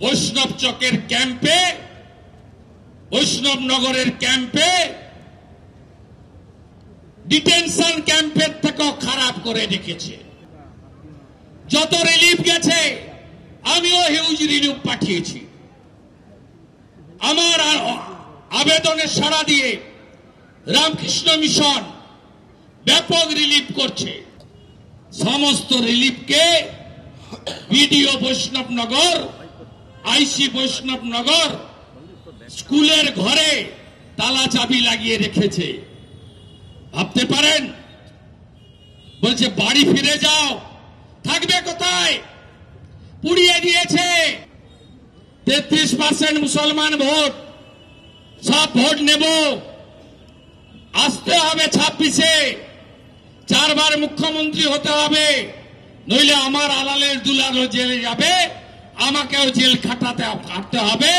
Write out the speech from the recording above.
বৈষ্ণব চকের ক্যাম্পে, বৈষ্ণবনগরের ক্যাম্পে, ডিটেনশন ক্যাম্পের থেকেও খারাপ করে রেখেছে। যত রিলিফ গেছে আমিও হিউজ রিলিফ পাঠিয়েছি। আমার আবেদনে সাড়া দিয়ে রামকৃষ্ণ মিশন ব্যাপক রিলিফ করছে। সমস্ত রিলিফকে বিডিও বৈষ্ণবনগর, আইসি বৈষ্ণবনগর স্কুলের ঘরে তালা চাবি লাগিয়ে রেখেছে। ভাবতে পারেন, বলছে বাড়ি ফিরে যাও। থাকবে কোথায়? পুড়িয়ে দিয়েছে। 33% মুসলমান ভোট, সব ভোট নেব। আসতে হবে 26-এ, 4 বার মুখ্যমন্ত্রী হতে হবে, নইলে আমার আলালের দুলালও জেলে যাবে, আমাকেও জেল খাটাতে হবে।